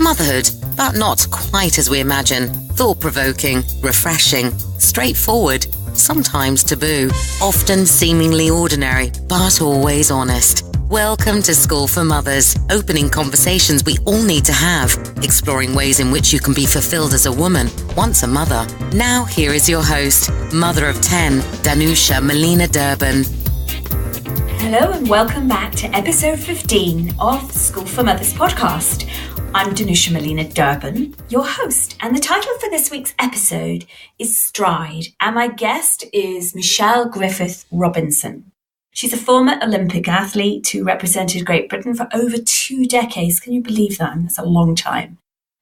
Motherhood, but not quite as we imagine. Thought-provoking, refreshing, straightforward, sometimes taboo, often seemingly ordinary, but always honest. Welcome to School for Mothers, opening conversations we all need to have, exploring ways in which you can be fulfilled as a woman, once a mother. Now here is your host, mother of 10, Danusia Melina Durban. Hello and welcome back to episode 15 of School for Mothers podcast. I'm Danusia Melina Durban, your host, and the title for this week's episode is Stride, and my guest is Michelle Griffith-Robinson. She's a former Olympic athlete who represented Great Britain for over 2 decades. Can you believe that? That's a long time.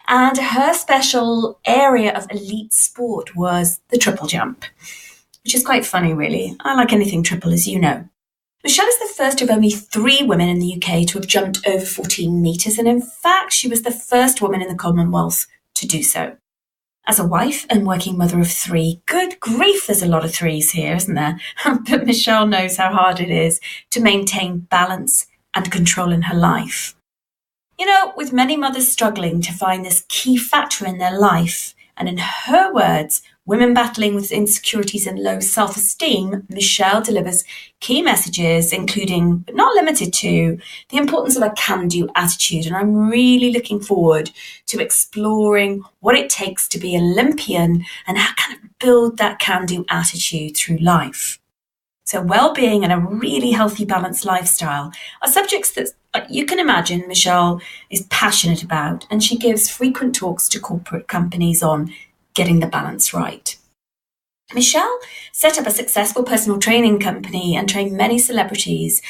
And her special area of elite sport was the triple jump, which is quite funny, really. I like anything triple, as you know. Michelle is the first of only 3 women in the UK to have jumped over 14 metres, and in fact, she was the first woman in the Commonwealth to do so. As a wife and working mother of 3, good grief, there's a lot of 3s here, isn't there? But Michelle knows how hard it is to maintain balance and control in her life. You know, with many mothers struggling to find this key factor in their life, and in her words, women battling with insecurities and low self-esteem, Michelle delivers key messages, including, but not limited to, the importance of a can-do attitude. And I'm really looking forward to exploring what it takes to be Olympian and how kind of build that can-do attitude through life. So well-being and a really healthy, balanced lifestyle are subjects that you can imagine Michelle is passionate about, and she gives frequent talks to corporate companies on getting the balance right. Michelle set up a successful personal training company and trained many celebrities.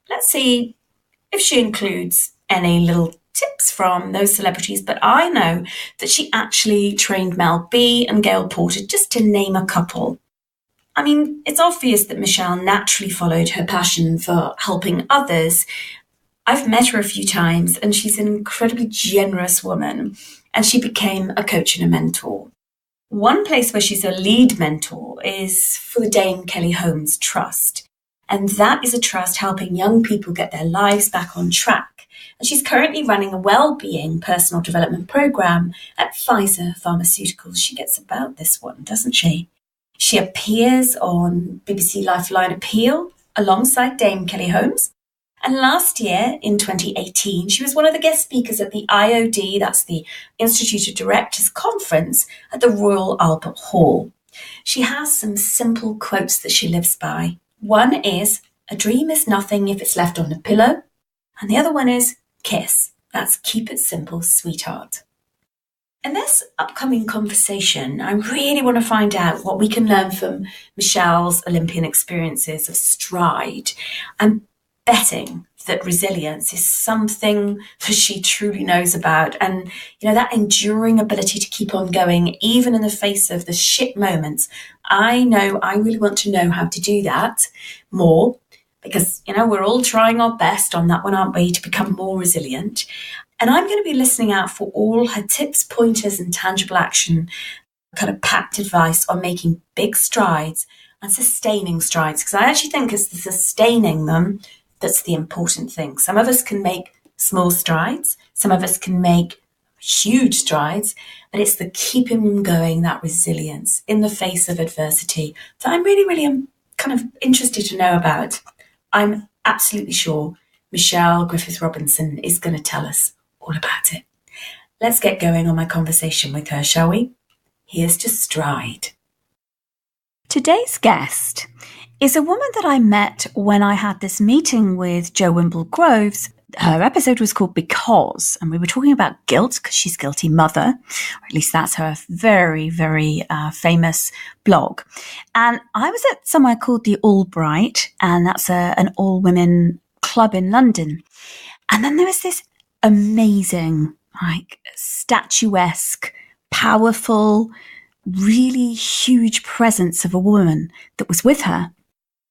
Let's see if she includes any little tips from those celebrities, but I know that she actually trained Mel B and Gail Porter, just to name a couple. I mean, it's obvious that Michelle naturally followed her passion for helping others. I've met her a few times and she's an incredibly generous woman, and she became a coach and a mentor. One place where she's a lead mentor is for the Dame Kelly Holmes Trust. And that is a trust helping young people get their lives back on track. And she's currently running a well-being personal development program at Pfizer Pharmaceuticals. She gets about this one, doesn't she? She appears on BBC Lifeline Appeal alongside Dame Kelly Holmes. And last year, in 2018, she was one of the guest speakers at the IOD, that's the Institute of Directors Conference at the Royal Albert Hall. She has some simple quotes that she lives by. One is, "A dream is nothing if it's left on the pillow." And the other one is, "Kiss. That's keep it simple, sweetheart." In this upcoming conversation, I really want to find out what we can learn from Michelle's Olympian experiences of stride. I'm betting that resilience is something that she truly knows about, and that enduring ability to keep on going even in the face of the shit moments. I know I really want to know how to do that more, because we're all trying our best on that one, aren't we, to become more resilient. And I'm going to be listening out for all her tips, pointers and tangible action, kind of packed advice on making big strides and sustaining strides, because I actually think it's the sustaining them that's the important thing. Some of us can make small strides, some of us can make huge strides, but it's the keeping them going, that resilience in the face of adversity that I'm really kind of interested to know about. I'm absolutely sure Michelle Griffith-Robinson is going to tell us all about it. Let's get going on my conversation with her, shall we? Here's to Stride. Today's guest is a woman that I met when I had this meeting with Jo Wimble-Groves. Her episode was called Because, and we were talking about guilt, because she's Guilty Mother, or at least that's her very, very famous blog. And I was at somewhere called the Albright, and that's an all-women club in London. And then there was this amazing, statuesque, powerful, really huge presence of a woman that was with her.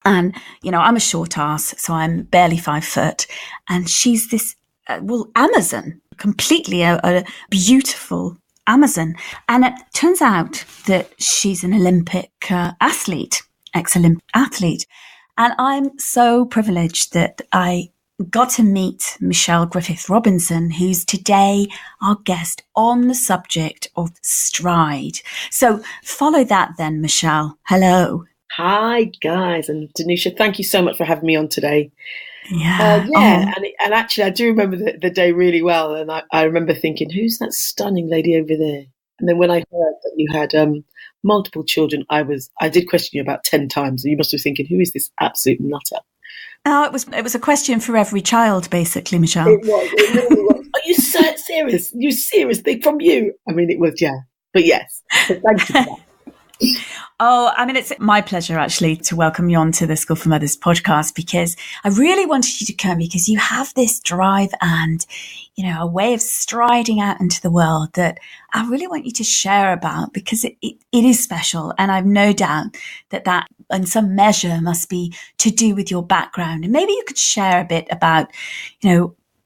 And, I'm a short ass, so I'm barely 5 foot. And she's this, Amazon, completely a beautiful Amazon. And it turns out that she's an Olympic athlete, ex-Olympic athlete. And I'm so privileged that I got to meet Michelle Griffith-Robinson, who's today our guest on the subject of stride. So follow that then, Michelle. Hello. Hi, guys. And Danusia, thank you so much for having me on today. Yeah. And actually, I do remember the day really well. And I remember thinking, who's that stunning lady over there? And then when I heard that you had multiple children, I did question you about 10 times. And you must be thinking, who is this absolute nutter? Oh, it was a question for every child, basically, Michelle. It really was. Are you serious? You serious? From you? I mean, it was, yeah. But yes, so thank you for that. Oh, I mean, it's my pleasure, actually, to welcome you on to the School for Mothers podcast, because I really wanted you to come because you have this drive and, a way of striding out into the world that I really want you to share about, because it is special. And I've no doubt that in some measure must be to do with your background. And maybe you could share a bit about,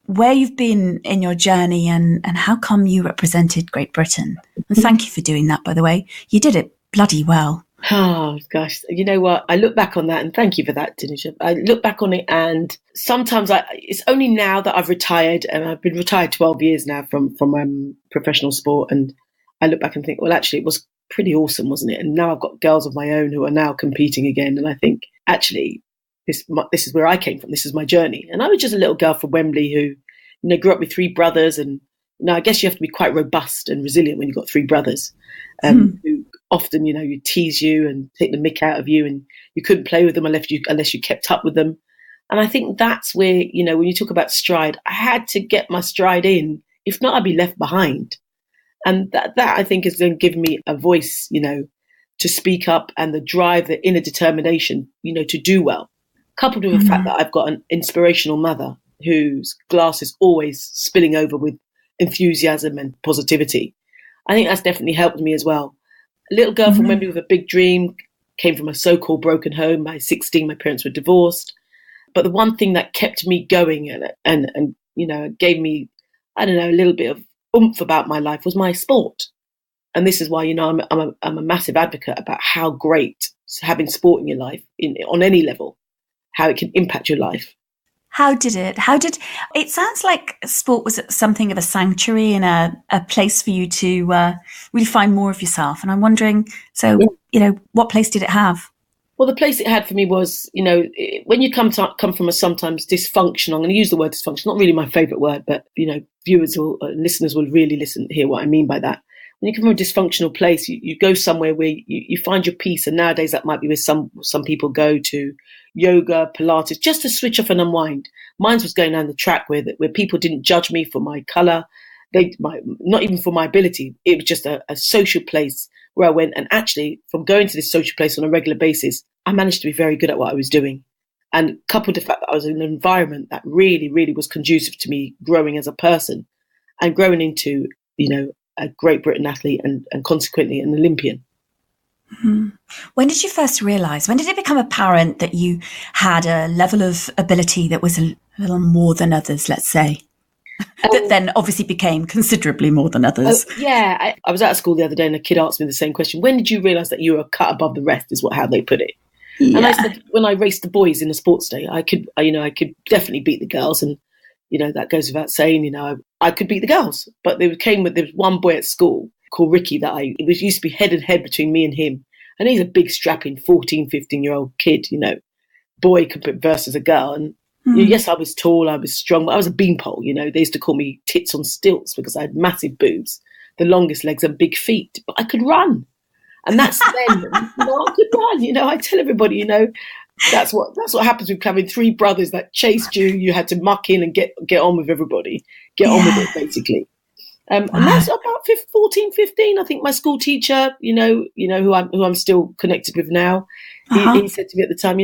where you've been in your journey and how come you represented Great Britain. And thank you for doing that, by the way. You did it bloody well. Oh, gosh. You know what? I look back on that, and thank you for that, Danusia. I look back on it, and sometimes it's only now that I've retired, and I've been retired 12 years now from professional sport, and I look back and think, well, actually, it was pretty awesome, wasn't it? And now I've got girls of my own who are now competing again, and I think, actually, this is where I came from. This is my journey. And I was just a little girl from Wembley who, grew up with 3 brothers, and I guess you have to be quite robust and resilient when you've got 3 brothers who often, you tease you and take the mick out of you, and you couldn't play with them unless you kept up with them. And I think that's where, when you talk about stride, I had to get my stride in. If not, I'd be left behind. And that I think has then given me a voice, to speak up, and the drive, the inner determination, to do well, coupled with the fact that I've got an inspirational mother whose glass is always spilling over with enthusiasm and positivity. I think that's definitely helped me as well. A little girl from Wembley with a big dream, came from a so-called broken home. By 16, my parents were divorced. But the one thing that kept me going and gave me, a little bit of oomph about my life was my sport. And this is why, I'm a massive advocate about how great having sport in your life, on any level, how it can impact your life. How did it sounds like sport was something of a sanctuary and a place for you to really find more of yourself. And I'm wondering, what place did it have? Well, the place it had for me was, when you come from a sometimes dysfunction, I'm going to use the word dysfunction, not really my favorite word, but, viewers or listeners will really hear what I mean by that. When you come from a dysfunctional place, you go somewhere where you find your peace. And nowadays that might be where some people go to yoga, Pilates, just to switch off and unwind. Mine was going down the track where people didn't judge me for my colour, not even for my ability. It was just a social place where I went. And actually, from going to this social place on a regular basis, I managed to be very good at what I was doing. And coupled with the fact that I was in an environment that really, really was conducive to me growing as a person and growing into, a Great Britain athlete and consequently an Olympian. Mm-hmm. When did you first realise? When did it become apparent that you had a level of ability that was a little more than others, let's say? That then obviously became considerably more than others. I was at school the other day and a kid asked me the same question. When did you realise that you were a cut above the rest, is how they put it. Yeah. And I said, when I raced the boys in a sports day, I could definitely beat the girls. And, that goes without saying, I could beat the girls. But there was one boy at school called Ricky that used to be head and head between me and him. And he's a big strapping 14, 15-year-old kid, boy versus a girl. And yes, I was tall, I was strong, but I was a beanpole, They used to call me tits on stilts because I had massive boobs, the longest legs and big feet. But I could run. And that's then, I could run, I tell everybody, that's what happens with having 3 brothers that chased you. You had to muck in and get on with everybody, on with it, basically. And that's about 14, 15. I think my school teacher, who I'm still connected with now, he said to me at the time,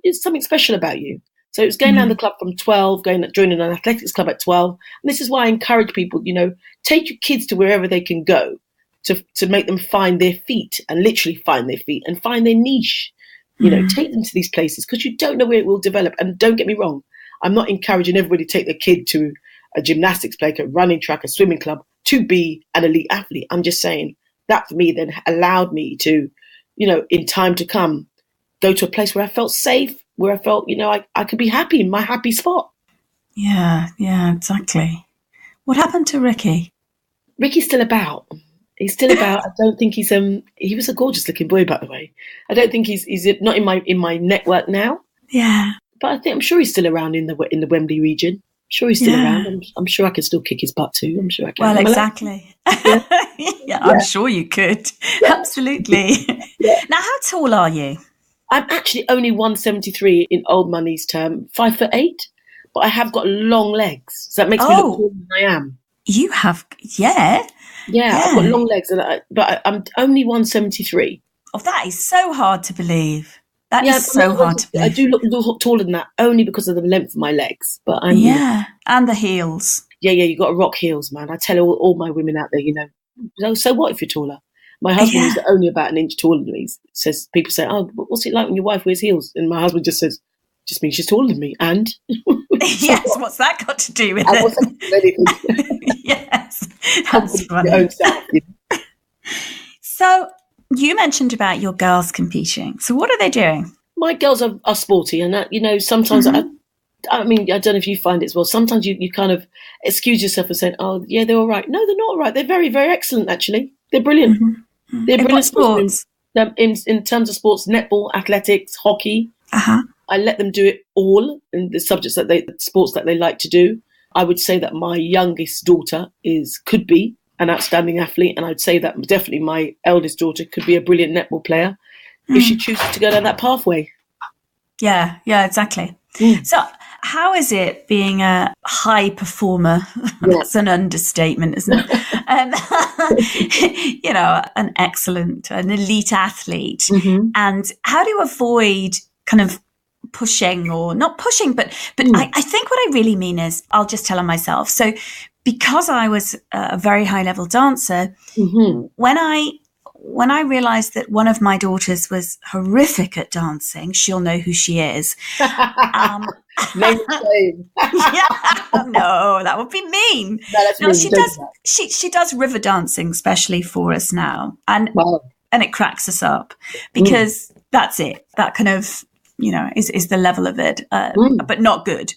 there's something special about you. So it was going down the club from 12, joining an athletics club at 12. And this is why I encourage people, take your kids to wherever they can go to make them find their feet and literally find their feet and find their niche. Take them to these places because you don't know where it will develop. And don't get me wrong, I'm not encouraging everybody to take their kid to a gymnastics place, a running track, a swimming club to be an elite athlete. I'm just saying that for me then allowed me to, in time to come, go to a place where I felt safe, where I felt, I could be happy in my happy spot. Yeah, exactly. What happened to Ricky? Ricky's still about. He's still about. I don't think he's he was a gorgeous looking boy, by the way. I don't think he's not in my network now. Yeah. But I'm sure he's still around in the Wembley region. I'm sure he's still around. I'm sure I can still kick his butt too. I'm sure I can. Well, exactly. Yeah, I'm sure you could. Yeah. Absolutely. Yeah. Now, how tall are you? I'm actually only 173 in old money's term, 5'8", but I have got long legs. So that makes me look taller than I am. You have, yeah. Yeah, I've got long legs, but I'm only 173. Oh, that is so hard to believe. That is so hard to believe. I do look taller than that only because of the length of my legs. But and the heels. Yeah, you got to rock heels, man. I tell all my women out there, so what if you're taller? My husband is only about an inch taller than me. People say, oh, what's it like when your wife wears heels? And my husband just says, just means she's taller than me. And? Yes, what's that got to do with it? Yes, that's funny. Your own self, So you mentioned about your girls competing. So what are they doing? My girls are sporty, and sometimes I mean, I don't know if you find it as well. Sometimes you kind of excuse yourself and say, "Oh, yeah, they're all right." No, they're not all right. They're very, very excellent. Actually, they're brilliant. Mm-hmm. They're brilliant sports. In terms of sports, netball, athletics, hockey. I let them do it all in the subjects sports that they like to do. I would say that my youngest daughter could be an outstanding athlete, and I'd say that definitely my eldest daughter could be a brilliant netball player if she chooses to go down that pathway. Yeah, exactly. So how is it being a high performer? That's an understatement, isn't it? An elite athlete. Mm-hmm. And how do you avoid kind of pushing, or not pushing, but I think what I really mean is, I'll just tell on myself. So because I was a very high level dancer, when I realized that one of my daughters was horrific at dancing, she'll know who she is. Name shame. No, that would be mean. No, she does. She does river dancing, especially for us now, and it cracks us up because that's it. That kind of is the level of it, but not good.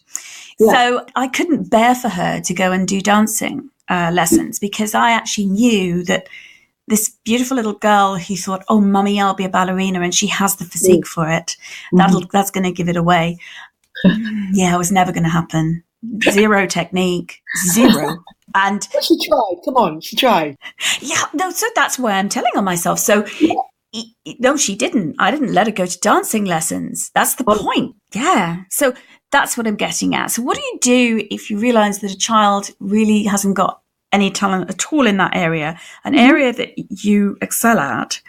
Yeah. So I couldn't bear for her to go and do dancing lessons because I actually knew that this beautiful little girl who thought, oh, mummy, I'll be a ballerina, and she has the physique for it. That's going to give it away. Yeah, it was never going to happen. Zero technique, zero. And but she tried. Come on, she tried. Yeah, no. So that's why I'm telling on myself. So no, she didn't. I didn't let her go to dancing lessons. That's the point. Yeah. So that's what I'm getting at. So what do you do if you realize that a child really hasn't got any talent at all in that area, an area that you excel at?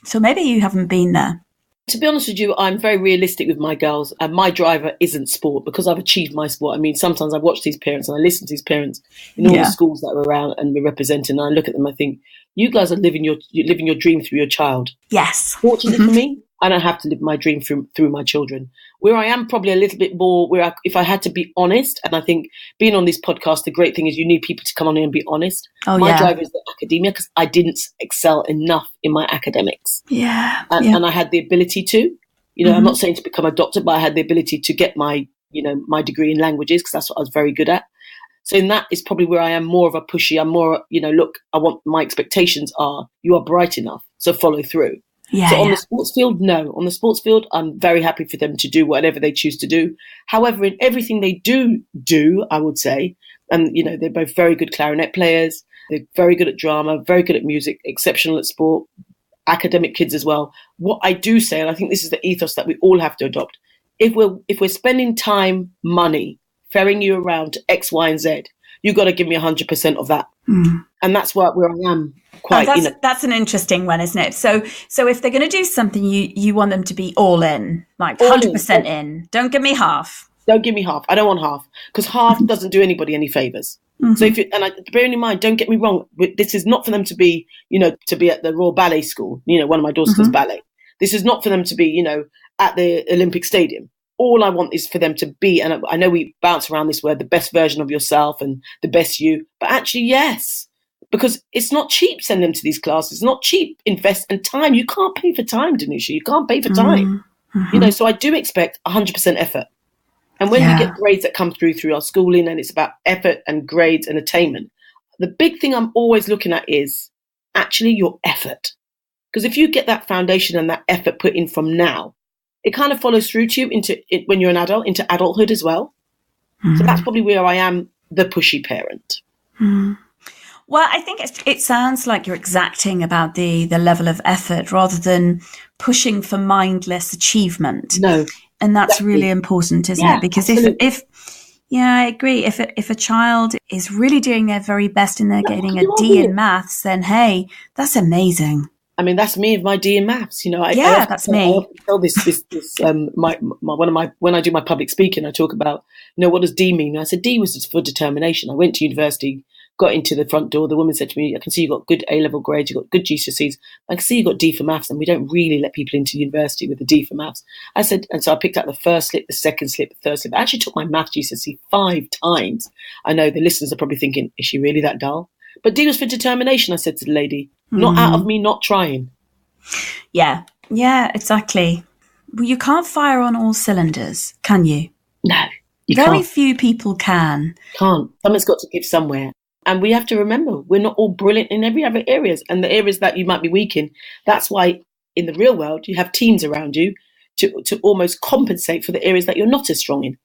So maybe you haven't been there. To be honest with you, I'm very realistic with my girls, and my driver isn't sport because I've achieved my sport. I mean, sometimes I watch these parents and I listen to these parents in all the schools that we're around and we're representing, and I look at them and I think, you guys are living your dream through your child. Yes. Fortunately for me, I don't have to live my dream through my children. Where I am probably a little bit more, if I had to be honest, and I think being on this podcast, the great thing is you need people to come on in and be honest. My driver is the academia because I didn't excel enough in my academics. And I had the ability to, I'm not saying to become a doctor, but I had the ability to get my degree in languages because that's what I was very good at. So in that is probably where I am more of a pushy. I'm more, look, my expectations are you are bright enough, so follow through. On the sports field, no. On the sports field, I'm very happy for them to do whatever they choose to do. However, in everything they do, I would say, and, they're both very good clarinet players. They're very good at drama, very good at music, exceptional at sport, academic kids as well. What I do say, and I think this is the ethos that we all have to adopt, if we're spending time, money, ferrying you around to X, Y, and Z, you got to give me 100% of that. And that's where I am quite, That's an interesting one, isn't it? So if they're going to do something, you want them to be all in, like 100% in. Don't give me half. Don't give me half. I don't want half because half doesn't do anybody any favors. So bearing in mind, don't get me wrong, this is not for them to be, to be at the Royal Ballet School. One of my daughters does ballet. This is not for them to be, at the Olympic Stadium. All I want is for them to be, and I know we bounce around this word, the best version of yourself and the best you, but actually, yes, because it's not cheap sending them to these classes. It's not cheap. Invest in time. You can't pay for time, Danusia. You can't pay for time. So I do expect 100% effort. And when we get grades that come through our schooling, and it's about effort and grades and attainment, the big thing I'm always looking at is actually your effort. Because if you get that foundation and that effort put in from now, it kind of follows through to you when you're an adult, into adulthood as well. So that's probably where I am, the pushy parent. Well, I think it sounds like you're exacting about the level of effort rather than pushing for mindless achievement. No. And that's really important, isn't it? Because if I agree. If a child is really doing their very best and they're getting a D in maths, then hey, that's amazing. I mean, that's me with my D in maths. That's me. I often tell this when I do my public speaking, I talk about, what does D mean? And I said, D was just for determination. I went to university, got into the front door. The woman said to me, I can see you got good A-level grades, you got good GCSEs. I can see you got D for maths, and we don't really let people into university with a D for maths. I said, and so I picked out the first slip, the second slip, the third slip. I actually took my maths GCSE 5 times. I know the listeners are probably thinking, is she really that dull? But D was for determination, I said to the lady, not out of me not trying. Yeah, exactly. Well, you can't fire on all cylinders, can you? No, you Very can't. few people can. Can't. Someone's got to give somewhere. And we have to remember, we're not all brilliant in every other areas. And the areas that you might be weak in, that's why in the real world, you have teams around you to almost compensate for the areas that you're not as strong in.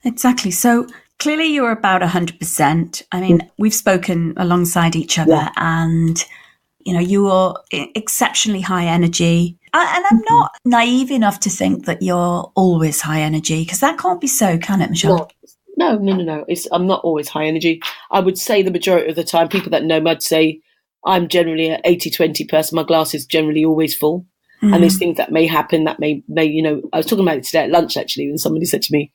Exactly. So clearly you're about 100%. I mean, we've spoken alongside each other and, you are exceptionally high energy. And I'm not naive enough to think that you're always high energy, because that can't be so, can it, Michelle? No. I'm not always high energy. I would say the majority of the time, people that know me, I'd say I'm generally an 80-20 person. My glass is generally always full. And there's things that may happen that may, I was talking about it today at lunch, actually, when somebody said to me,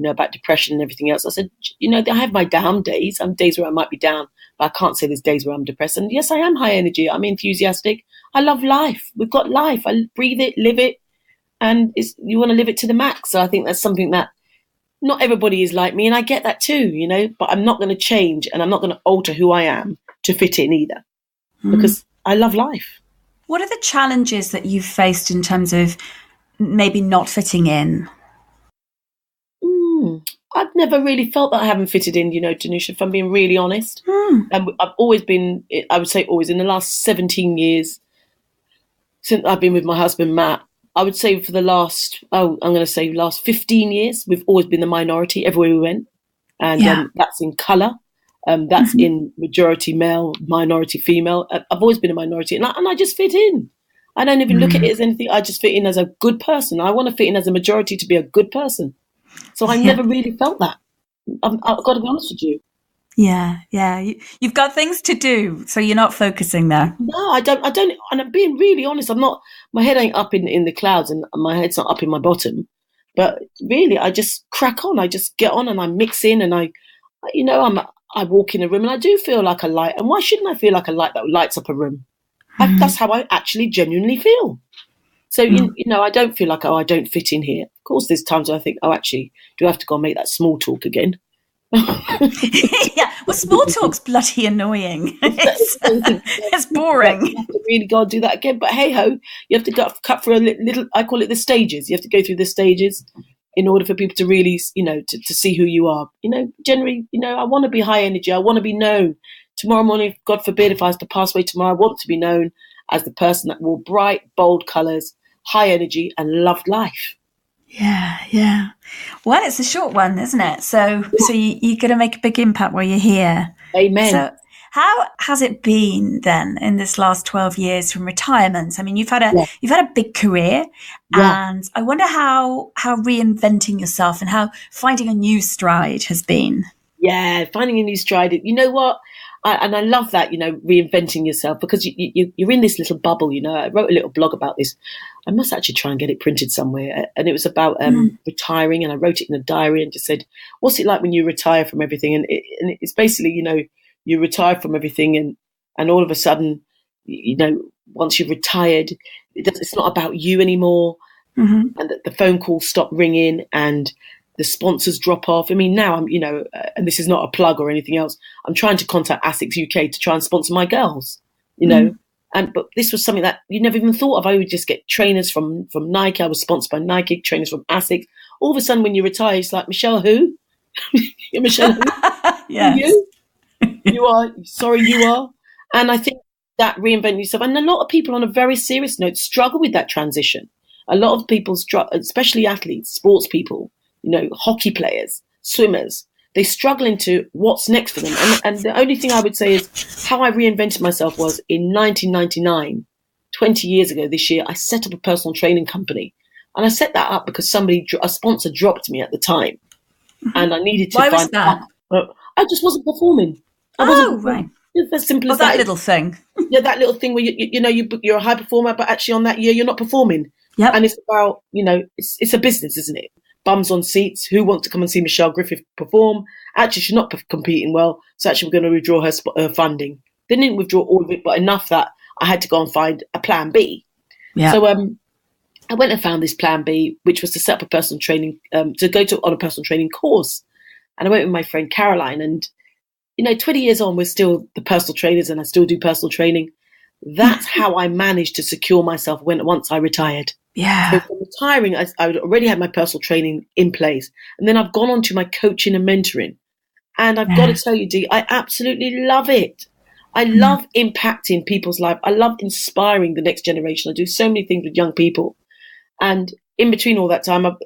about depression and everything else. I said, I have my down days. I'm days where I might be down, but I can't say there's days where I'm depressed. And yes, I am high energy. I'm enthusiastic. I love life. We've got life. I breathe it, live it. And you want to live it to the max. So I think that's something that not everybody is like me. And I get that too, but I'm not going to change and I'm not going to alter who I am to fit in either, because I love life. What are the challenges that you've faced in terms of maybe not fitting in? I've never really felt that I haven't fitted in, Danusia, if I'm being really honest. And I've always been, I would say always, in the last 17 years, since I've been with my husband, Matt, I would say for the last 15 years, we've always been the minority everywhere we went. And that's in colour. That's in majority male, minority female. I've always been a minority. And I just fit in. I don't even look at it as anything. I just fit in as a good person. I want to fit in as a majority to be a good person. So I never really felt that. I've got to be honest with you. Yeah. You've got things to do, so you're not focusing there. No, I don't. And I'm being really honest. I'm not. My head ain't up in the clouds, and my head's not up in my bottom. But really, I just crack on. I just get on, and I mix in, and I walk in a room, and I do feel like a light. And why shouldn't I feel like a light that lights up a room? That's how I actually genuinely feel. So, I don't feel like, I don't fit in here. Of course, there's times where I think, actually, do I have to go and make that small talk again? Yeah, well, small talk's bloody annoying. It's boring. You have to really go and do that again. But hey-ho, you have to cut through a little, I call it the stages. You have to go through the stages in order for people to really, to see who you are. Generally, I want to be high energy. I want to be known. Tomorrow morning, God forbid, if I was to pass away tomorrow, I want to be known as the person that wore bright, bold colours, high energy, and loved life. Yeah. Well, it's a short one, isn't it? So you're going to make a big impact while you're here. Amen. So how has it been then in this last 12 years from retirement? I mean, you've had a big career, and I wonder how reinventing yourself and how finding a new stride has been. Yeah, finding a new stride. You know what? I love that, reinventing yourself, because you're in this little bubble, I wrote a little blog about this. I must actually try and get it printed somewhere. And it was about retiring, and I wrote it in a diary and just said, what's it like when you retire from everything? And it's basically, you retire from everything and all of a sudden, once you've retired, it's not about you anymore. And the phone calls stop ringing and the sponsors drop off. I mean, now I'm, and this is not a plug or anything else, I'm trying to contact ASICS UK to try and sponsor my girls, but this was something that you never even thought of. I would just get trainers from Nike. I was sponsored by Nike, trainers from ASICS. all of a sudden when you retire, it's like, Michelle who? You're Michelle who? Yes. You? You are. Sorry, you are. And I think that reinventing yourself. And a lot of people on a very serious note struggle with that transition. A lot of people, especially athletes, sports people, hockey players, swimmers, they struggle into what's next for them. And the only thing I would say is how I reinvented myself was in 1999, 20 years ago this year, I set up a personal training company. And I set that up because a sponsor dropped me at the time. And I needed to Why was that? I just wasn't performing. Right. It's as simple as that little thing. Yeah, that little thing where you're a high performer, but actually on that year you're not performing. Yep. And it's about, it's a business, isn't it? Bums on seats. Who wants to come and see Michelle Griffith perform? Actually, she's not competing well, so actually we're going to withdraw her funding. They didn't withdraw all of it, but enough that I had to go and find a plan B. Yeah. So I went and found this plan B, which was to set up a personal training, to go on a personal training course. And I went with my friend Caroline, and 20 years on, we're still the personal trainers, and I still do personal training. That's how I managed to secure myself once I retired. Yeah. So from retiring, I already had my personal training in place. And then I've gone on to my coaching and mentoring. And I've got to tell you, Dee, I absolutely love it. I love impacting people's life. I love inspiring the next generation. I do so many things with young people. And in between all that time, I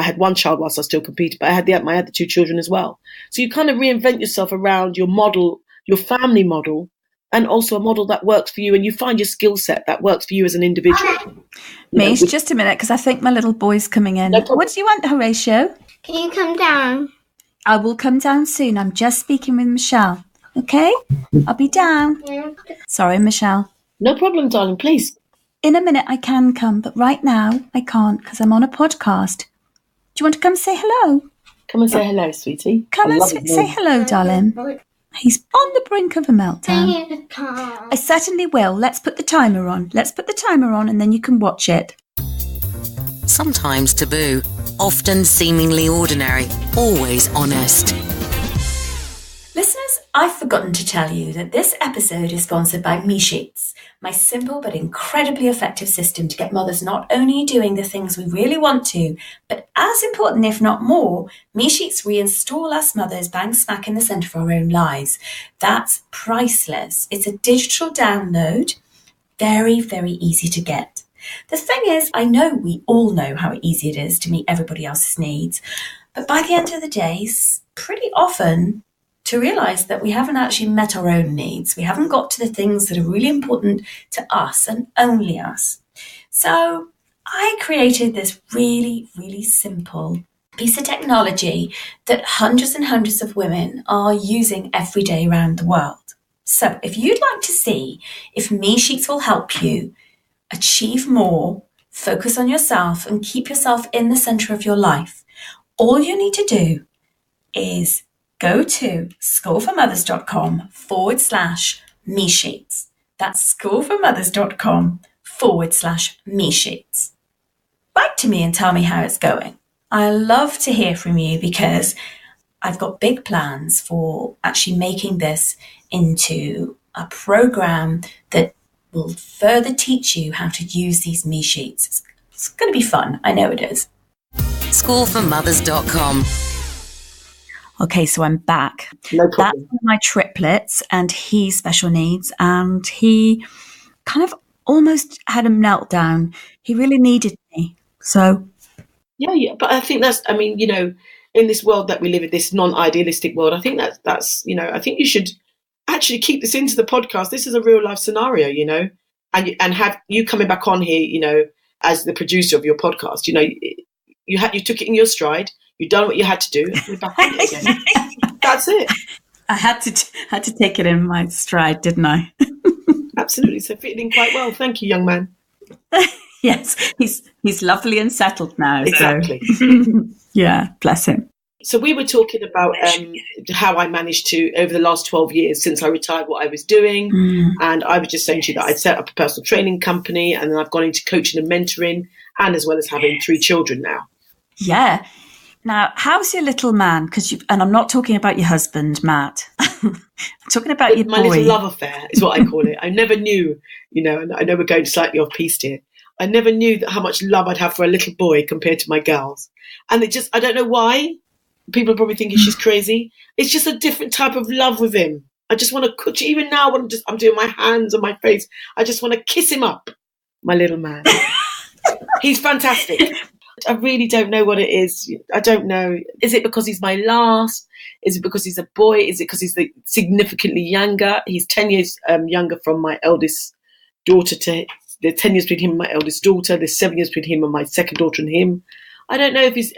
had one child whilst I still competed, but I had the 2 children as well. So you kind of reinvent yourself around your model, your family model, and also a model that works for you, and you find your skill set that works for you as an individual. Mish, just a minute, because I think my little boy's coming in. What do you want, Horatio? Can you come down? I will come down soon. I'm just speaking with Michelle. Okay? I'll be down. Yeah. Sorry, Michelle. No problem, darling, please. In a minute I can come, but right now I can't because I'm on a podcast. Do you want to come say hello? Come and say hello, sweetie. Come and say hello, darling. He's on the brink of a meltdown. I certainly will. Let's put the timer on. And then you can watch it. Sometimes taboo, often seemingly ordinary, always honest. Listeners, I've forgotten to tell you that this episode is sponsored by Me Sheets, my simple but incredibly effective system to get mothers not only doing the things we really want to, but as important, if not more, Me Sheets reinstall us mothers bang smack in the centre of our own lives. That's priceless. It's a digital download, very, very easy to get. The thing is, I know we all know how easy it is to meet everybody else's needs, but by the end of the day, pretty often to realise that we haven't actually met our own needs. We haven't got to the things that are really important to us and only us. So I created this really, really simple piece of technology that hundreds and hundreds of women are using every day around the world. So if you'd like to see if Me Sheets will help you achieve more, focus on yourself and keep yourself in the centre of your life, all you need to do is go to schoolformothers.com/Me Sheets. That's schoolformothers.com/Me Sheets. Write to me and tell me how it's going. I love to hear from you because I've got big plans for actually making this into a program that will further teach you how to use these Me Sheets. It's going to be fun. I know it is. Schoolformothers.com. Okay, so I'm back. No problem. That's one of my triplets, and he's special needs, and he kind of almost had a meltdown. He really needed me. So Yeah, but I think that's, in this world that we live in, this non-idealistic world, I think that's I think you should actually keep this into the podcast. This is a real life scenario, and have you coming back on here, as the producer of your podcast, you took it in your stride. You've done what you had to do. And we're back on it again. That's it. I had to take it in my stride, didn't I? Absolutely. So fitting in quite well. Thank you, young man. Yes, he's lovely and settled now. Exactly. So. Yeah, bless him. So we were talking about how I managed to, over the last 12 years since I retired, what I was doing. And I was just saying to you that I'd set up a personal training company, and then I've gone into coaching and mentoring, and as well as having 3 children now. Yeah. Now, how's your little man? And I'm not talking about your husband, Matt. I'm talking about your My boy. little love affair is what I call it. I never knew, and I know we're going slightly off piste here. I never knew how much love I'd have for a little boy compared to my girls. And I don't know why. People are probably thinking she's crazy. It's just a different type of love with him. I just want to, even now when I'm doing my hands on my face, I just want to kiss him up, my little man. He's fantastic. I really don't know what it is. I don't know. Is it because he's my last? Is it because he's a boy? Is it because he's significantly younger? He's 10 years younger from my eldest daughter. There's 10 years between him and my eldest daughter. There's 7 years between him and my second daughter and him. I don't know if he's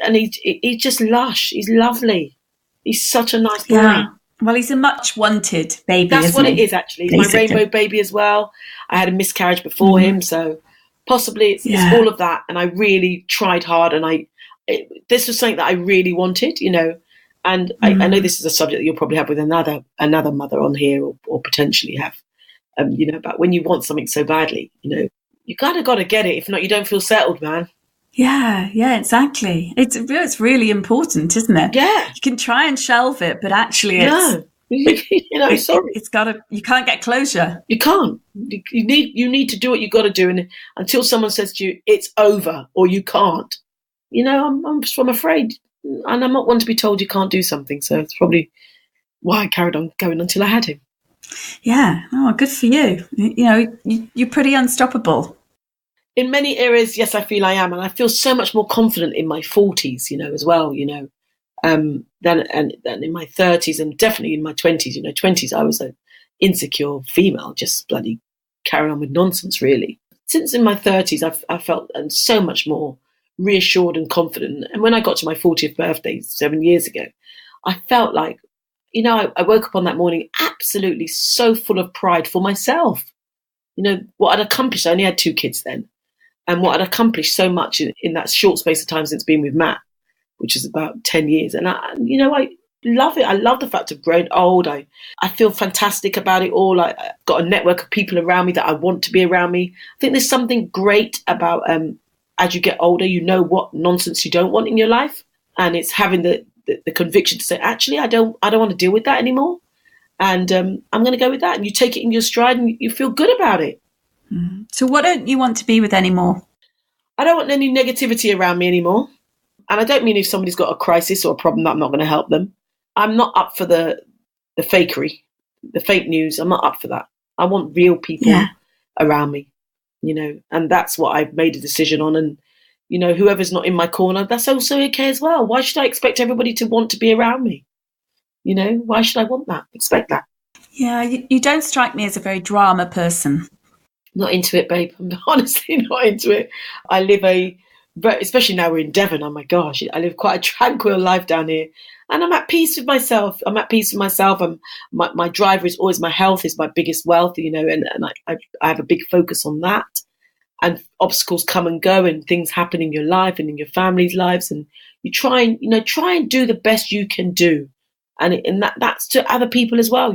just lush. He's lovely. He's such a nice boy. Yeah. Well, he's a much wanted baby. That's isn't what he? it is, actually. He's my rainbow baby as well. I had a miscarriage before him, so possibly it's all of that. And I really tried hard, and this was something that I really wanted, And I know this is a subject that you'll probably have with another mother on here, or potentially have, about when you want something so badly, you kind of got to get it. If not, you don't feel settled, man. Yeah, exactly. It's really important, isn't it? Yeah. You can try and shelve it, but actually sorry. You can't get closure. You can't. You need to do what you got to do, and until someone says to you, it's over, or you can't, I'm afraid, and I'm not one to be told you can't do something. So it's probably why I carried on going until I had him. Yeah. Oh, good for you. You're pretty unstoppable. In many areas, yes, I feel I am, and I feel so much more confident in my 40s, as well, than in my 30s, and definitely in my 20s. 20s, I was an insecure female, just bloody carrying on with nonsense, really. Since in my 30s, I felt so much more reassured and confident. And when I got to my 40th birthday 7 years ago, I felt like, I woke up on that morning absolutely so full of pride for myself. What I'd accomplished. I only had 2 kids then. And what I'd accomplished so much in that short space of time since being with Matt, which is about 10 years. And I love it. I love the fact of growing old. I feel fantastic about it all. I've got a network of people around me that I want to be around me. I think there's something great about as you get older, what nonsense you don't want in your life. And it's having the conviction to say, actually, I don't want to deal with that anymore. And I'm going to go with that. And you take it in your stride and you feel good about it. So what don't you want to be with anymore? I don't want any negativity around me anymore. And I don't mean if somebody's got a crisis or a problem that I'm not going to help them. I'm not up for the fakery, the fake news. I'm not up for that. I want real people around me, and that's what I've made a decision on. And, whoever's not in my corner, that's also okay as well. Why should I expect everybody to want to be around me? Why should I expect that? Yeah, you don't strike me as a very drama person. Not into it, babe. I'm honestly not into it. I live especially now we're in Devon, oh my gosh, I live quite a tranquil life down here. And I'm at peace with myself. My driver is always my health is my biggest wealth, and I have a big focus on that. And obstacles come and go, and things happen in your life and in your family's lives. And you try and do the best you can do. And that's to other people as well,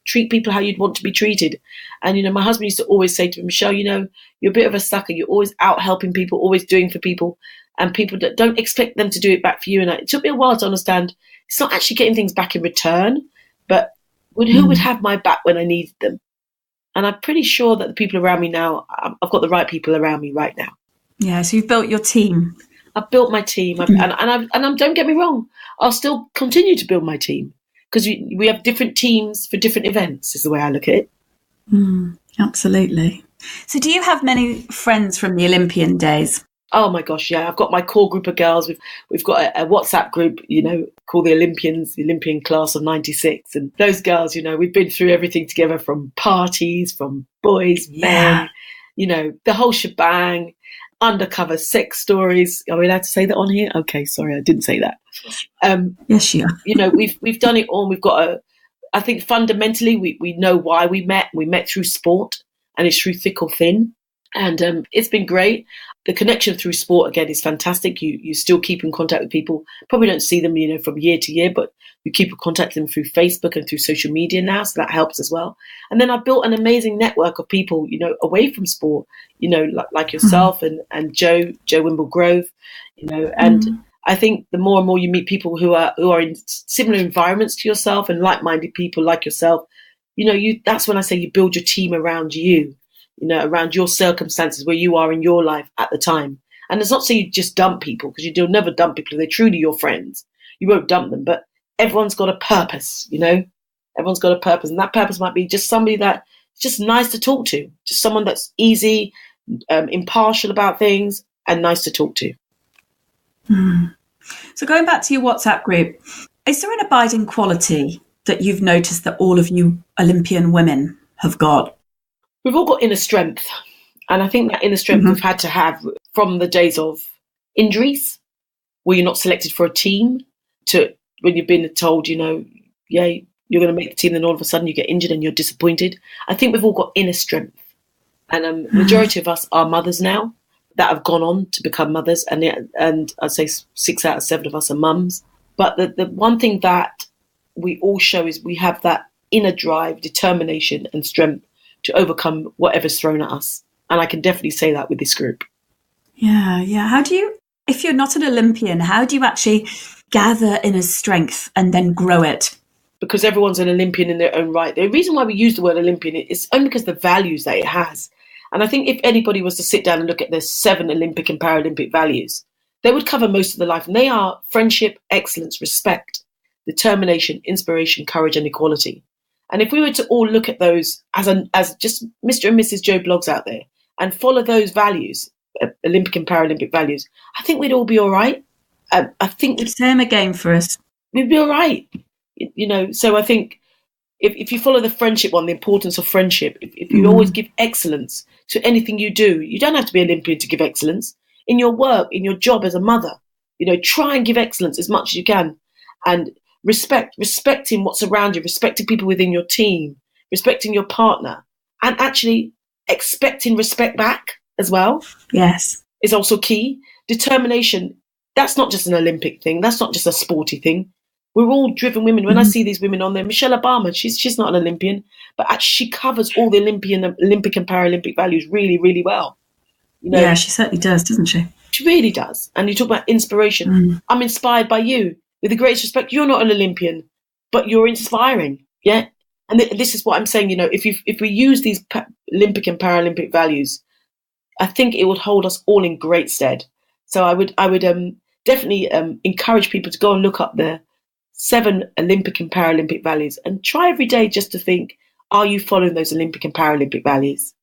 treat people how you'd want to be treated. And, my husband used to always say to me, Michelle, you're a bit of a sucker. You're always out helping people, always doing for people, and people that don't expect them to do it back for you. And it took me a while to understand it's not actually getting things back in return, but who would have my back when I needed them? And I'm pretty sure that the people around me now, I've got the right people around me right now. Yeah, so you've built your team. I've built my team, and don't get me wrong, I'll still continue to build my team because we have different teams for different events. Is the way I look at it. Absolutely. So, do you have many friends from the Olympian days? Oh my gosh, yeah! I've got my core group of girls. We've got a WhatsApp group, called the Olympians, the Olympian class of '96, and those girls, we've been through everything together, from parties, from boys, men, the whole shebang. Undercover sex stories. Are we allowed to say that on here? Okay, sorry, I didn't say that. Yes, you are. We've done it all. We've got I think fundamentally we know why we met. We met through sport, and it's through thick or thin. And it's been great. The connection through sport, again, is fantastic. You still keep in contact with people. Probably don't see them, from year to year, but you keep in contact with them through Facebook and through social media now. So that helps as well. And then I've built an amazing network of people, away from sport, like yourself and Joe Wimble Grove, and I think the more and more you meet people who are in similar environments to yourself and like-minded people like yourself, that's when I say you build your team around you. around your circumstances where you are in your life at the time. And it's not saying you just dump people, because you'll never dump people if they're truly your friends. You won't dump them, but everyone's got a purpose, Everyone's got a purpose, and that purpose might be just somebody that's just nice to talk to, just someone that's easy, impartial about things, and nice to talk to. So going back to your WhatsApp group, is there an abiding quality that you've noticed that all of you Olympian women have got? We've all got inner strength. And I think that inner strength we've had to have from the days of injuries, where you're not selected for a team, to when you've been told, you're going to make the team, then all of a sudden you get injured and you're disappointed. I think we've all got inner strength. And majority of us are mothers now that have gone on to become mothers. And I'd say 6 out of 7 of us are mums. But the one thing that we all show is we have that inner drive, determination and strength to overcome whatever's thrown at us. And I can definitely say that with this group. Yeah. How do you, if you're not an Olympian, how do you actually gather inner strength and then grow it? Because everyone's an Olympian in their own right. The reason why we use the word Olympian is only because of the values that it has. And I think if anybody was to sit down and look at the 7 Olympic and Paralympic values, they would cover most of the life. And they are friendship, excellence, respect, determination, inspiration, courage, and equality. And if we were to all look at those as just Mr. and Mrs. Joe Blogs out there and follow those values, Olympic and Paralympic values, I think we'd all be all right. I think same again for us. We'd be all right. So I think if you follow the friendship one, the importance of friendship, if you always give excellence to anything you do, you don't have to be Olympian to give excellence. In your work, in your job as a mother, try and give excellence as much as you can. And respecting what's around you, respecting people within your team, respecting your partner, and actually expecting respect back as well. Yes. Is also key. Determination, that's not just an Olympic thing. That's not just a sporty thing. We're all driven women. When I see these women on there, Michelle Obama, she's not an Olympian, but actually she covers all the Olympic and Paralympic values really, really well. Yeah, she certainly does, doesn't she? She really does. And you talk about inspiration. I'm inspired by you. With the greatest respect, you're not an Olympian, but you're inspiring. Yeah. And this is what I'm saying. If we use these Olympic and Paralympic values, I think it would hold us all in great stead. So I would definitely encourage people to go and look up the 7 Olympic and Paralympic values and try every day just to think, are you following those Olympic and Paralympic values?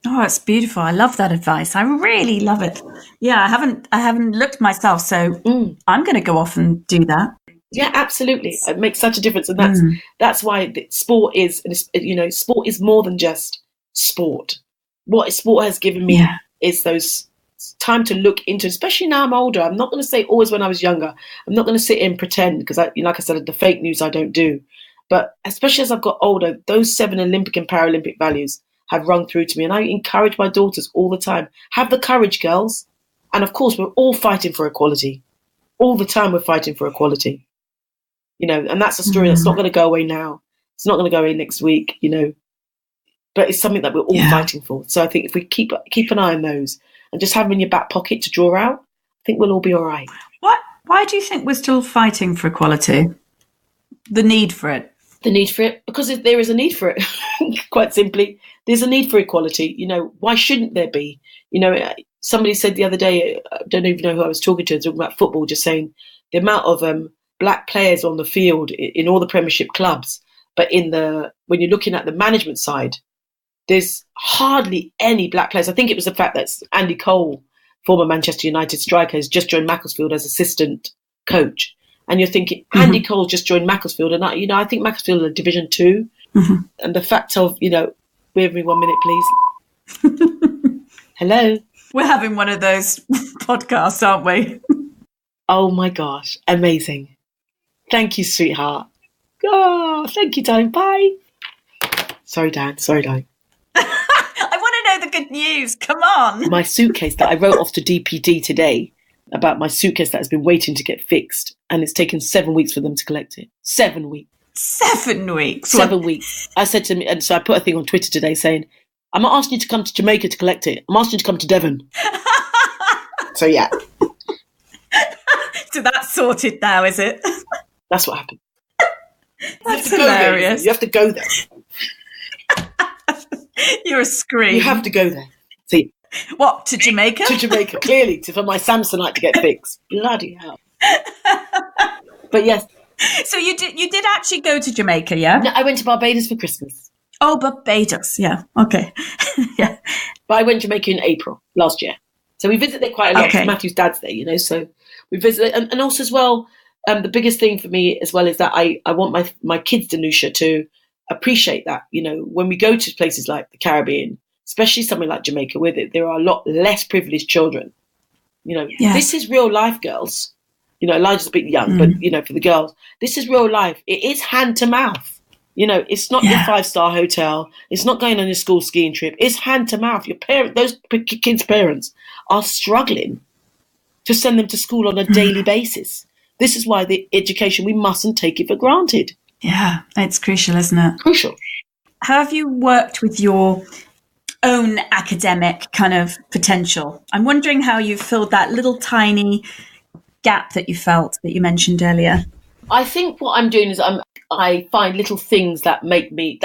Oh, it's beautiful. I love that advice. I really love it. Yeah, I haven't looked myself, so I'm going to go off and do that. Yeah, absolutely. It makes such a difference, and that's why sport is. Sport is more than just sport. What sport has given me is those time to look into, especially now I'm older. I'm not going to say always when I was younger. I'm not going to sit here and pretend, because like I said, the fake news I don't do. But especially as I've got older, those 7 Olympic and Paralympic values have rung through to me. And I encourage my daughters all the time. Have the courage, girls. And of course, we're all fighting for equality. All the time we're fighting for equality. And that's a story that's not going to go away now. It's not going to go away next week, But it's something that we're all fighting for. So I think if we keep an eye on those and just have them in your back pocket to draw out, I think we'll all be all right. Why do you think we're still fighting for equality? The need for it? The need for it? Because there is a need for it. Quite simply, there's a need for equality. Why shouldn't there be? Somebody said the other day, I don't even know who I was talking about football, just saying the amount of black players on the field in all the Premiership clubs, but when you're looking at the management side, there's hardly any black players. I think it was the fact that Andy Cole, former Manchester United striker, has just joined Macclesfield as assistant coach. And you're thinking, Andy Cole just joined Macclesfield, and I think Macclesfield are Division 2. And the fact of, bear with me 1 minute, please. Hello. We're having one of those podcasts, aren't we? Oh my gosh, amazing. Thank you, sweetheart. Oh, thank you, darling. Bye. Sorry, Dan. I want to know the good news. Come on. My suitcase that I wrote off to DPD today, about my suitcase that has been waiting to get fixed, and it's taken 7 weeks for them to collect it. 7 weeks. 7 weeks? 7 weeks. I said to me, and so I put a thing on Twitter today saying, I'm not asking you to come to Jamaica to collect it. I'm asking you to come to Devon. So, yeah. So that's sorted now, is it? That's what happened. That's hilarious. You have to go there. You're a scream. You have to go there. See, what, to Jamaica? To Jamaica, clearly, for my Samsonite to get fixed. Bloody hell. But yes. So you did actually go to Jamaica, yeah? No, I went to Barbados for Christmas. Oh, Barbados, yeah. Okay. Yeah. But I went to Jamaica in April last year. So we visited there quite a lot. Okay. Matthew's dad's there, so we visited. And also as well, the biggest thing for me as well is that I want my kids, Danusia, to appreciate that, when we go to places like the Caribbean, especially somewhere like Jamaica, where there are a lot less privileged children. This is real life, girls. Elijah's a bit young, but, for the girls, this is real life. It is hand to mouth. It's not your 5-star hotel. It's not going on your school skiing trip. It's hand to mouth. Those kids' parents are struggling to send them to school on a daily basis. This is why the education, we mustn't take it for granted. Yeah, it's crucial, isn't it? Crucial. How have you worked with your own academic kind of potential? I'm wondering how you filled that little tiny gap that you felt that you mentioned earlier. I think what I'm doing is I find little things that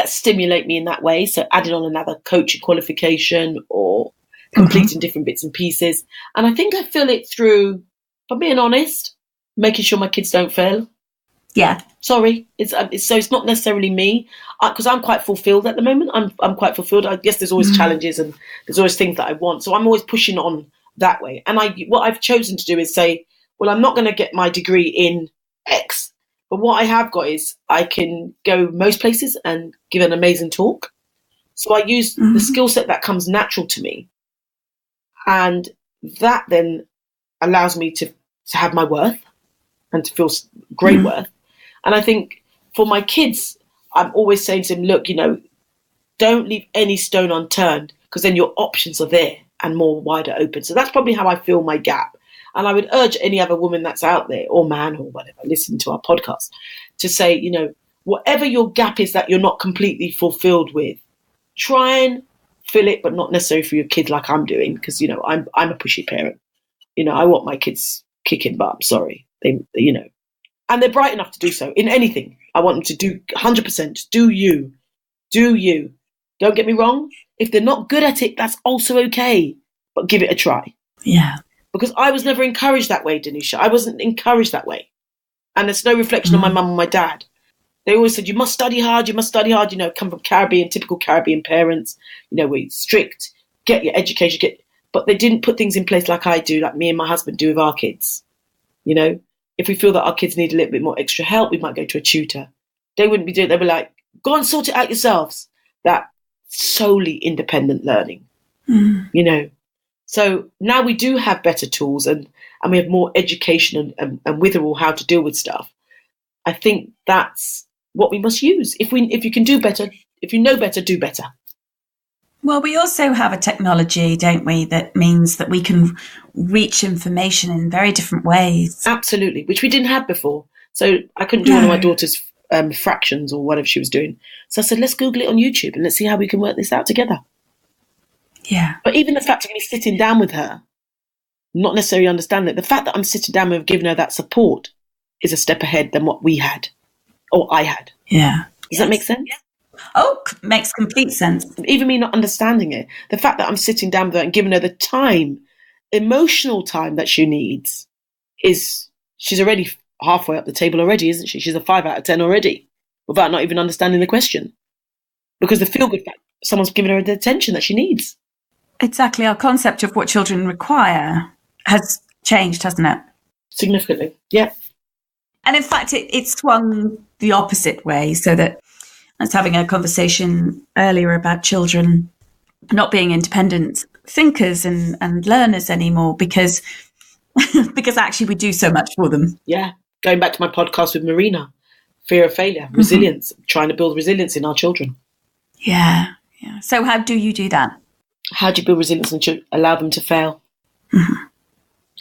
stimulate me in that way. So adding on another coaching qualification or completing different bits and pieces. And I think I fill it through, if I'm being honest, making sure my kids don't fail. Yeah. Sorry. It's not necessarily me, because I'm quite fulfilled at the moment. I'm quite fulfilled. I guess there's always challenges and there's always things that I want. So I'm always pushing on that way. And what I've chosen to do is say, well, I'm not going to get my degree in X, but what I have got is I can go most places and give an amazing talk. So I use the skill set that comes natural to me. And that then allows me to have my worth and to feel great worth. And I think for my kids, I'm always saying to them, look, don't leave any stone unturned, because then your options are there and more wider open. So that's probably how I fill my gap. And I would urge any other woman that's out there, or man or whatever, listening to our podcast, to say, whatever your gap is that you're not completely fulfilled with, try and fill it, but not necessarily for your kids like I'm doing, because, I'm a pushy parent. I want my kids kicking butt. I'm sorry. And they're bright enough to do so in anything. I want them to do 100%. Do you. Don't get me wrong. If they're not good at it, that's also okay, but give it a try. Yeah. Because I was never encouraged that way, Danusia. I wasn't encouraged that way. And there's no reflection on my mum and my dad. They always said, you must study hard, come from typical Caribbean parents, we're strict, get your education, but they didn't put things in place like I do, like me and my husband do with our kids. If we feel that our kids need a little bit more extra help, we might go to a tutor. They wouldn't be doing it. They'd be like, go and sort it out yourselves. That solely independent learning, So now we do have better tools and we have more education and withal how to deal with stuff. I think that's what we must use. If you can do better, if you know better, do better. Well, we also have a technology, don't we, that means that we can reach information in very different ways. Absolutely, which we didn't have before. So I couldn't do one of my daughter's fractions or whatever she was doing. So I said, let's Google it on YouTube and let's see how we can work this out together. Yeah. But even the fact of me sitting down with her, not necessarily understanding it, the fact that I'm sitting down with giving her that support is a step ahead than what we had or I had. Yeah. Does that make sense? Oh, makes complete sense. Even me not understanding it, the fact that I'm sitting down with her and giving her the time, emotional time that she needs, she's already halfway up the table already, isn't she? She's a 5 out of 10 already without not even understanding the question. Because the feel-good fact, someone's giving her the attention that she needs. Exactly. Our concept of what children require has changed, hasn't it? Significantly, yeah. And in fact, it swung the opposite way, so that I was having a conversation earlier about children not being independent thinkers and learners anymore because actually we do so much for them. Yeah. Going back to my podcast with Marina, fear of failure, resilience, trying to build resilience in our children. Yeah. So how do you do that? How do you build resilience and allow them to fail? Mm-hmm.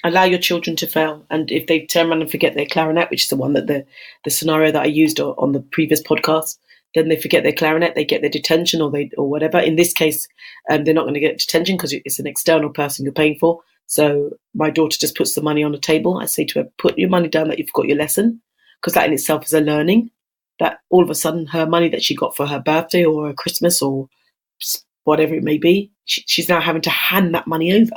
Allow your children to fail. And if they turn around and forget their clarinet, which is the one that the scenario that I used on the previous podcast, then they forget their clarinet, they get their detention or whatever. In this case, they're not going to get detention because it's an external person you're paying for. So my daughter just puts the money on the table. I say to her, put your money down that you've got your lesson, because that in itself is a learning. That all of a sudden her money that she got for her birthday or her Christmas or whatever it may be, she's now having to hand that money over.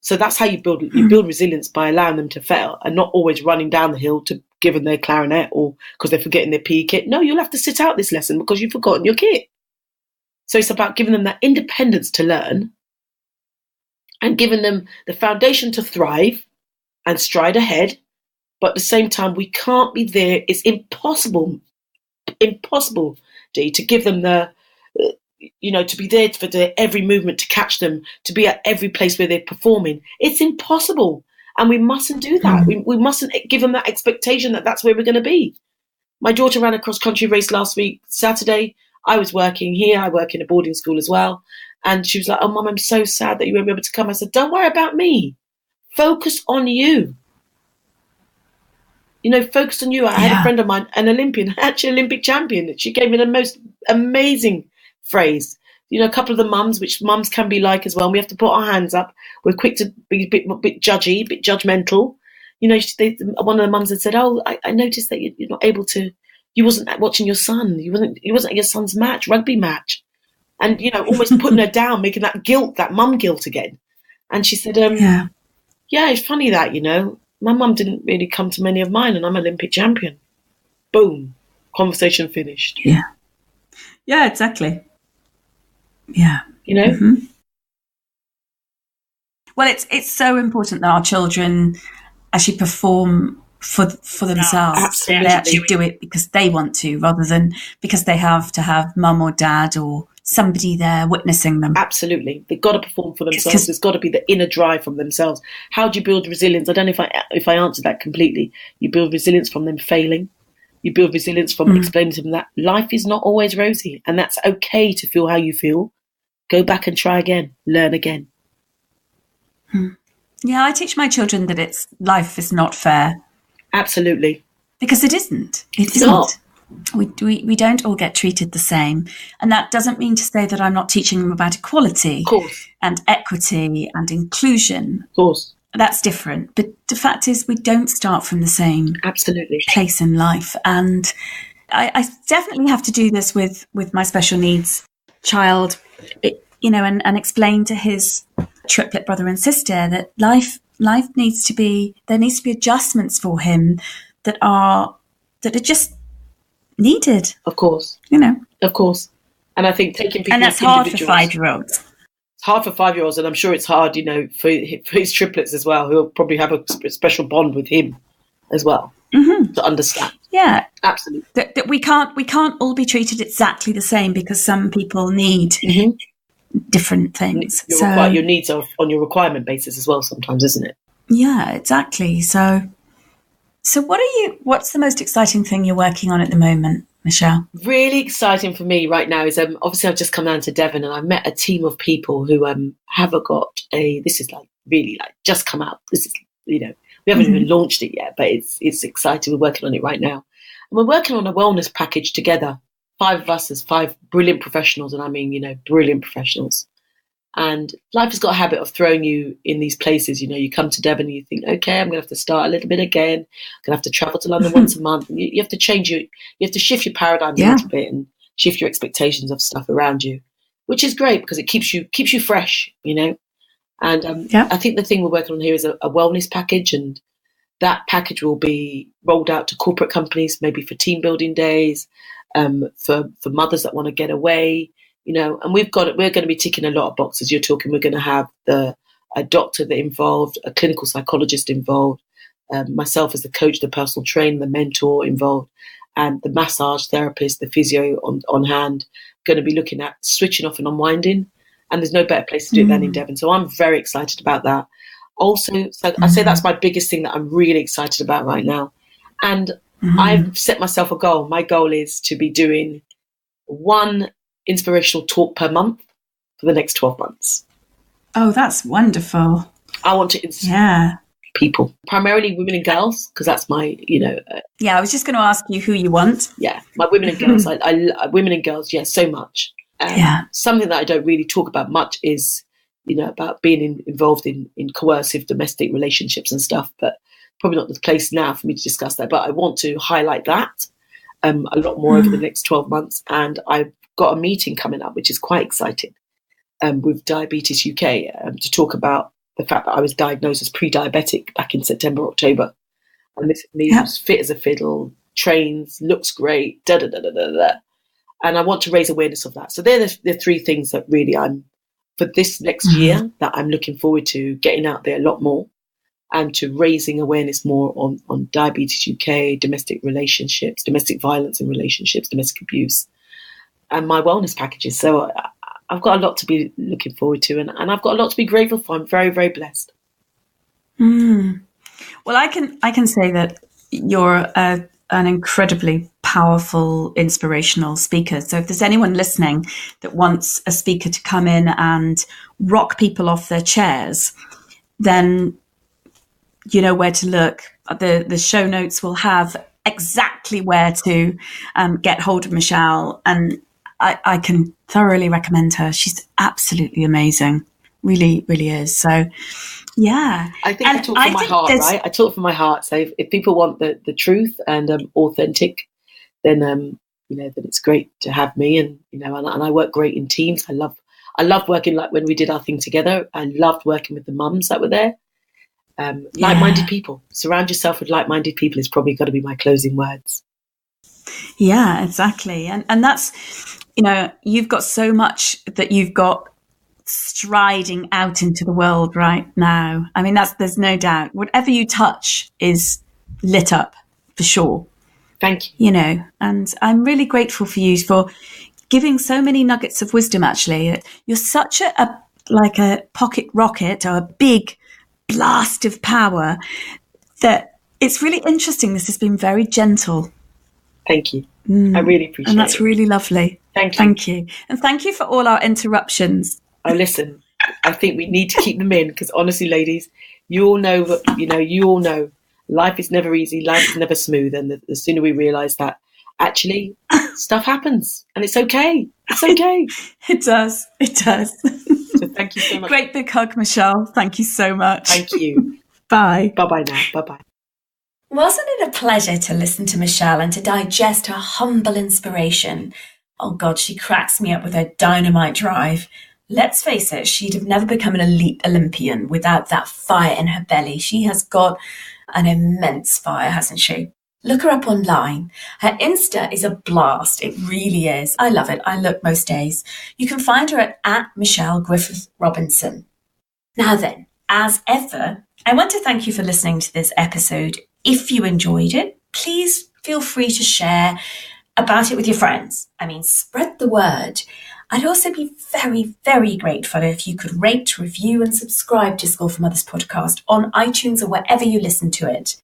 So that's how you build resilience, by allowing them to fail and not always running down the hill to give them their clarinet or because they're forgetting their PE kit. No, you'll have to sit out this lesson because you've forgotten your kit. So it's about giving them that independence to learn and giving them the foundation to thrive and stride ahead. But at the same time, we can't be there. It's impossible, Dee, to give them the, to be there for their every movement, to catch them, to be at every place where they're performing. It's impossible. And we mustn't do that. We mustn't give them that expectation that that's where we're going to be. My daughter ran a cross-country race last week, Saturday. I was working here. I work in a boarding school as well. And she was like, oh, Mum, I'm so sad that you won't be able to come. I said, don't worry about me. Focus on you. Focus on you. I had a friend of mine, an Olympian, actually Olympic champion. She gave me the most amazing phrase. A couple of the mums, which mums can be like as well. And we have to put our hands up. We're quick to be a bit judgy, a bit judgmental. One of the mums had said, oh, I noticed that you're not able to, you wasn't watching your son. You wasn't at your son's rugby match. And, almost putting her down, making that guilt, that mum guilt again. And she said, yeah, it's funny that, my mum didn't really come to many of mine and I'm an Olympic champion. Boom. Conversation finished. Yeah. Yeah, exactly. Yeah. Well, it's so important that our children actually perform for themselves. Absolutely. They actually do it because they want to, rather than because they have to have mum or dad or somebody there witnessing them. Absolutely. They've got to perform for themselves. There's got to be the inner drive from themselves. How do you build resilience? I don't know if I answered that completely. You build resilience from them failing. You build resilience from explaining to them that life is not always rosy and that's okay to feel how you feel. Go back and try again. Learn again. Yeah, I teach my children that life is not fair. Absolutely. Because it isn't. It isn't. Not. We don't all get treated the same. And that doesn't mean to say that I'm not teaching them about equality and equity and inclusion. Of course. That's different. But the fact is we don't start from the same place in life. And I definitely have to do this with my special needs child, and explain to his triplet brother and sister that life needs to be adjustments for him that are just needed. Of course. Of course. And I think taking people, and that's hard for 5-year-olds. It's hard for 5-year-olds, and I'm sure it's hard, for his triplets as well, who'll probably have a special bond with him as well to understand. Yeah, absolutely. That we can't all be treated exactly the same because some people need different things. Your needs are on your requirement basis as well sometimes, isn't it? Yeah, exactly. So what's the most exciting thing you're working on at the moment, Michelle? Really exciting for me right now is obviously I've just come down to Devon and I've met a team of people who have got this is just come out. This is, we haven't even launched it yet, but it's exciting. We're working on it right now. And we're working on a wellness package together. 5 of us as 5 brilliant professionals, and I mean, brilliant professionals. And life has got a habit of throwing you in these places. You come to Devon and you think, okay, I'm going to have to start a little bit again. I'm going to have to travel to London once a month. And you have to you have to shift your paradigms a little bit and shift your expectations of stuff around you, which is great because it keeps you fresh, And I think the thing we're working on here is a wellness package, and that package will be rolled out to corporate companies, maybe for team building days, for mothers that want to get away. And we're going to be ticking a lot of boxes. You're talking, we're going to have a doctor involved, a clinical psychologist involved, myself as the coach, the personal trainer, the mentor involved, and the massage therapist, the physio on hand, going to be looking at switching off and unwinding. And there's no better place to do it than in Devon. So I'm very excited about that. Also, so I say that's my biggest thing that I'm really excited about right now. And I've set myself a goal. My goal is to be doing 1 inspirational talk per month for the next 12 months. Oh, that's wonderful. I want to inspire people, primarily women and girls, because that's my, I was just going to ask you who you want. Yeah, my women and girls. I women and girls, so much. Something that I don't really talk about much is, about being involved in coercive domestic relationships and stuff, but probably not the place now for me to discuss that. But I want to highlight that a lot more over the next 12 months. And I've got a meeting coming up, which is quite exciting. with Diabetes UK to talk about the fact that I was diagnosed as pre-diabetic back in September, October. And this is me who's fit as a fiddle, trains, looks great, da-da-da-da-da-da. And I want to raise awareness of that. So they're the three things that really for this next year, that I'm looking forward to getting out there a lot more and to raising awareness more on Diabetes UK, domestic relationships, domestic violence in relationships, domestic abuse, and my wellness packages. So I've got a lot to be looking forward to, and I've got a lot to be grateful for. I'm very, very blessed. Well, I can say that you're an incredibly powerful, inspirational speaker. So if there's anyone listening that wants a speaker to come in and rock people off their chairs, then you know where to look. The show notes will have exactly where to get hold of Michelle, and I can thoroughly recommend her. She's absolutely amazing. Really, really is. So, yeah. I think I talk from my heart, right? I talk from my heart. So if people want the truth and authentic, then then it's great to have me. And and I work great in teams. I love working, like when we did our thing together. I loved working with the mums that were there. Like-minded people. Surround yourself with like-minded people is probably got to be my closing words. Yeah, exactly. And that's, you've got so much that you've got striding out into the world right now. I mean, there's no doubt. Whatever you touch is lit up for sure. Thank you. And I'm really grateful for you for giving so many nuggets of wisdom, actually. You're such a pocket rocket or a big blast of power that it's really interesting. This has been very gentle. Thank you. I really appreciate it. And that's really lovely. Thank you. Thank you. And thank you for all our interruptions. Oh, listen, I think we need to keep them in because honestly, ladies, you all know life is never easy. Life is never smooth. And the sooner we realise that actually stuff happens and it's okay. It's okay. It does. It does. So thank you so much. Great big hug, Michelle. Thank you so much. Thank you. Bye. Bye-bye now. Bye-bye. Wasn't it a pleasure to listen to Michelle and to digest her humble inspiration? Oh God, she cracks me up with her dynamite drive. Let's face it, she'd have never become an elite Olympian without that fire in her belly. She has got an immense fire, hasn't she? Look her up online. Her Insta is a blast. It really is. I love it. I look most days. You can find her at Michelle Griffith-Robinson. Now then, as ever, I want to thank you for listening to this episode. If you enjoyed it, please feel free to share about it with your friends. I mean, spread the word. I'd also be very, very grateful if you could rate, review and subscribe to School for Mothers podcast on iTunes or wherever you listen to it.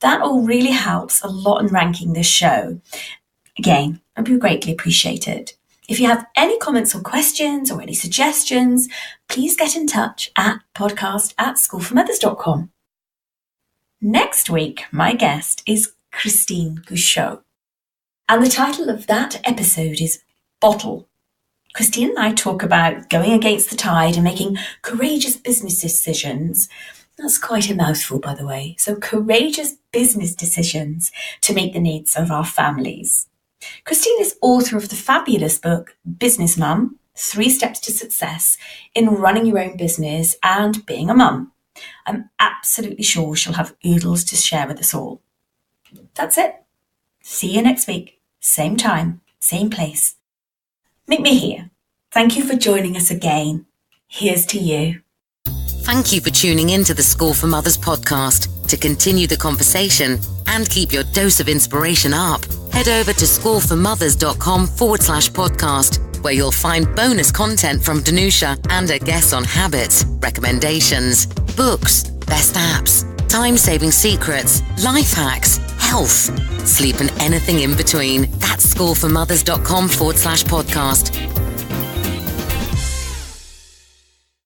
That all really helps a lot in ranking this show. Again, I'd be greatly appreciated. If you have any comments or questions or any suggestions, please get in touch at podcast@schoolformothers.com. Next week, my guest is Christine Gouchot. And the title of that episode is Bottle. Christine and I talk about going against the tide and making courageous business decisions. That's quite a mouthful, by the way. So courageous business decisions to meet the needs of our families. Christine is author of the fabulous book, Business Mum, 3 Steps to Success in Running Your Own Business and Being a Mum. I'm absolutely sure she'll have oodles to share with us all. That's it. See you next week. Same time, same place. Meet me here. Thank you for joining us again. Here's to you. Thank you for tuning in to the School for Mothers podcast. To continue the conversation and keep your dose of inspiration up, head over to schoolformothers.com/podcast, where you'll find bonus content from Danusia and a guest on habits, recommendations, books, best apps, time-saving secrets, life hacks, health, sleep and anything in between. That's schoolformothers.com/podcast.